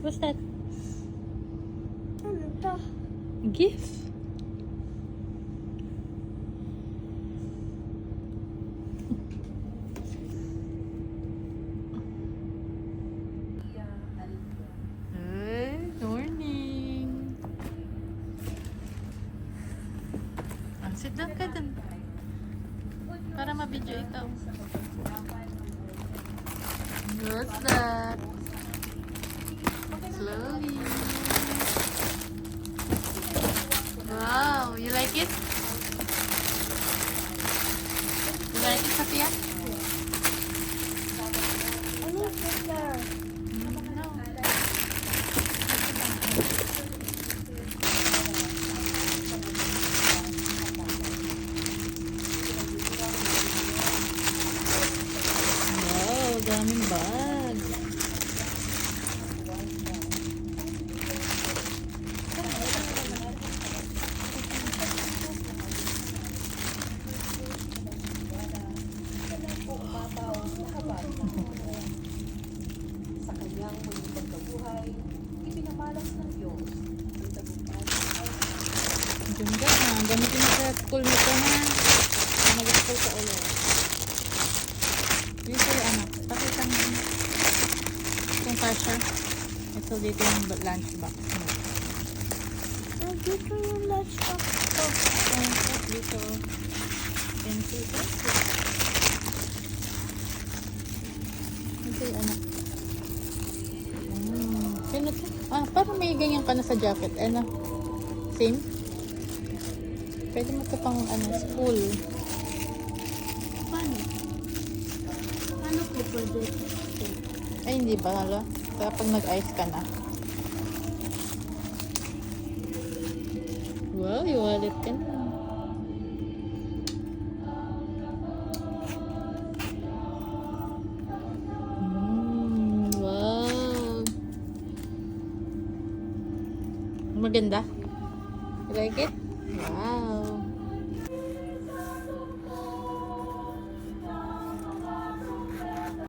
What's that? Ano to? Gift? Good morning. Sit down ka dun. Para ma-video ikaw. What's that? Slowly. Wow, you like it? You like it, Sophia? Ano ito? No. Wow, daming bag. Sa kanyang muling pagkabuhay, ipinamalas ng Diyos ang tagumpay ng Ang ganda na. Gamitin mo sa school mo ito na. Mag-school ka ulit. Dito yung anak. Pakita mo. Itong kasha. Ito dito yung lunchbox mo. Dito yung lunchbox ko. Tapos dito. Pencil. Ito yung anak. Sino to? Ah, parang may ganyan ka na sa jacket. Ano? Same? Pwede mo ito pang school. Paano? Paano ko pwede? Ay, hindi ba? Hala? Kapag nag-ice ka na. Wow, yung wallet ka na. Wow. Maganda? You like it? Wow.